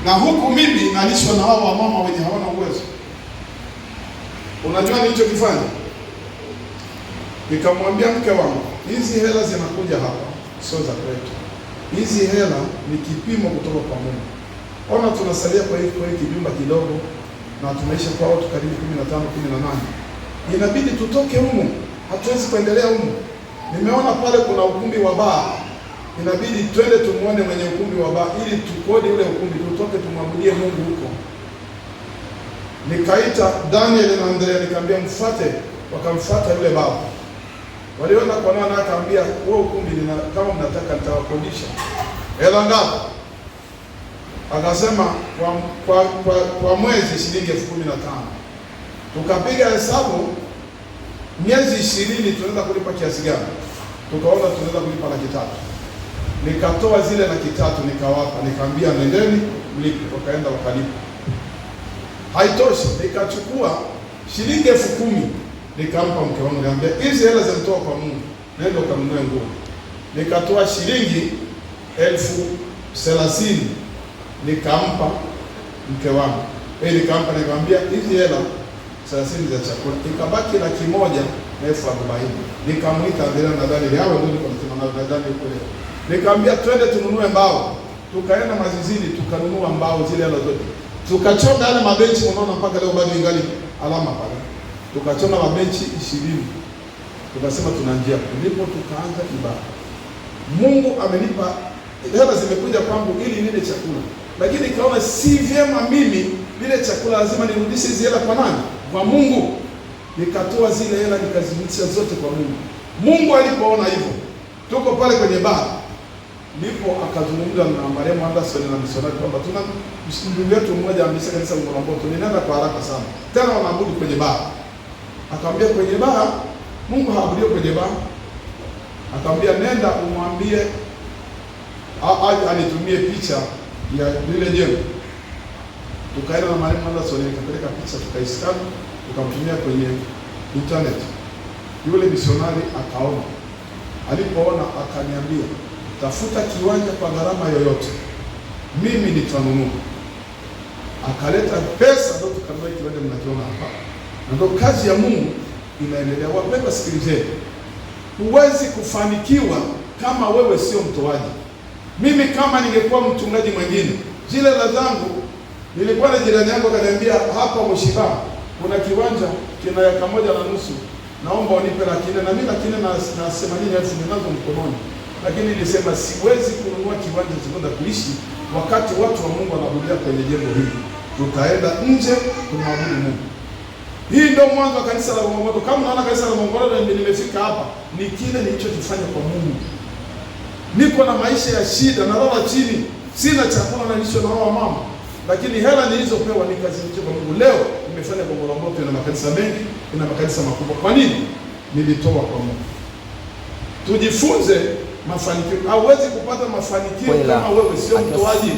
na huku mimi nalishwa na hao wamama wenye hawana uwezo. Unajua nilichokifanya? Nikamwambia mke wangu, hizi hela zinakuja hapa sio za kwetu. Hizi hela ni kipimo kutoka kwa Mungu. Ona tunasalia kwa hiki kijumba kidogo na tunaisha kwa watu karibu 15 18. Inabidi tutoke humu. Hatuwezi kuendelea humu. Nimeona pale kuna ukumbi wa baa. Inabidi twende tumuone mwenye ukumbi wa baa ili tukodi ule ukumbi, tutoke tumwabudie Mungu huko. Nikaita Daniel na Andrea nikamwambia mfuate, wakamfuata yule baba. Waliona kwa nani, akaambia wewe ukumbi kama mnataka nitawakodisha. Hela ngapi? Akasema kwa mwezi shilingi 15,000. Tukapiga hesabu miezi 20 tunaweza kulipa kiasi gani? Tukaona tunaweza kulipa 300,000. Nikatoa zile 300,000 nikawapa, nikamwambia nendeni mlipe. Wakaenda wakalipa. Haitoshi, nikachukua shilingi 10,000 nikampa mke wangu, nikamwambia hizi hela zinatoka kwa Mungu, nenda ukanunue nguo. Nikatoa shilingi 30,000 nikampa mke wangu. Nikamwambia hizi hela 30 za chakula, ikabaki 140,000. Nikamwita Andrea na Daniel, hao ndio nilikuwa na Daniel kule. Nikamwambia twende tununue mbao. Tukaenda Mazizini tukanunua mbao zile hela zote. Tukachonga yale mabenchi, unaona mpaka leo bado ingali alama pale. Tukachonga mabenchi 20. Tukasema tuna njia. Ndipo tukaanza ibada. Mungu amenipa hela, zimekuja kwangu ili nile chakula. Lakini kaona si vyema mimi lile chakula, lazima nirudishe hizo hela kwa nani? Kwa Mungu. Nikatoa zile hela nikazirudisha zote kwa Mungu. Mungu alipoona hivyo, tuko pale kwenye baa, ndipo akazungumza na Mariamu Anderson na misionari kwamba tuna mshindani wetu mmoja amesha kanisa la Ngorongoro, ninaenda kwa haraka sana. Tena wanaabudu kwenye baa. Akamwambia kwenye baa, Mungu haabudiwi kwenye baa. Akamwambia nenda umwambie anitumie picha ya lile jengo. Tukaenda na Mariamu Anderson, nikapeleka picha, tukaiskana, tukamtumia kwenye internet. Yule misionari akaona. Alipoona akaniambia, tafuta kiwanja kwa gharama yoyote, mimi nitanunua. Akaleta pesa, ndio tukanunua kiwanja mnakiona hapa. Ndio kazi ya Mungu inaendelea. Wapendwa, sikilizeni. Huwezi kufanikiwa kama wewe sio mtoaji. Mimi kama ningekuwa mchungaji mwingine, zile hela zangu, nilikuwa na jirani yangu akaniambia hapa Mshiba kuna kiwanja kina 1.5, naomba unipe 1,000,000, na mimi 1,080,000 ninazo mkononi. Lakini nilisema siwezi kununua kiwanja zikwenda kuishi wakati watu wa Mungu wanaabudia kwenye jengo hili. Tutaenda nje kumwabudu Mungu. Hii ndio mwanzo wa kanisa la Ngorongoro. Kama unaona kanisa la Ngorongoro ndio nimefika hapa, ni kile nilichokifanya kwa Mungu. Niko na maisha ya shida, nalala chini, sina chakula, nalishwa na hao mama. Lakini hela nilizopewa nikazirudisha kwa Mungu. Leo nimefanya kwa Ngorongoro, ina makanisa mengi, ina makanisa makubwa. Kwa nini? Nilitoa kwa Mungu. Tujifunze mafanikio. Hauwezi kupata mafanikio kama wewe sio mtoaji.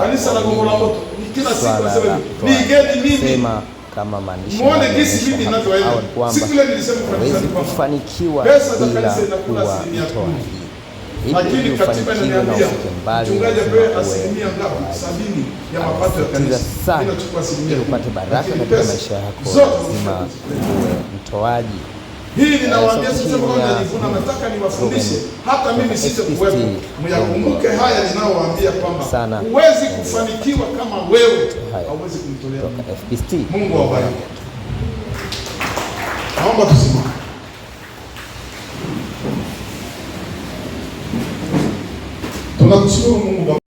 Kanisa la Ngorongoro kila siku nasema nigeni mimi kama maanisha muone jinsi mimi ninavyoenda. Siku ile nilisema hawezi kufanikiwa bila kuwa mtoaji. Lakini katiba inaniambia mchungaji apewe 70% ya mapato ya kanisa. Inachukua 70% ili upate baraka katika maisha yako, lazima uwe mtoaji. Hii ninawaambia sasa, kwa najivuna, nataka niwafundishe hata mimi sitakuwepo. Myakumbuke haya ninaowaambia kwamba huwezi kufanikiwa kama wewe hauwezi kumtolea FPST. Mungu awabariki. Naomba tusimame. Tunakushukuru Mungu.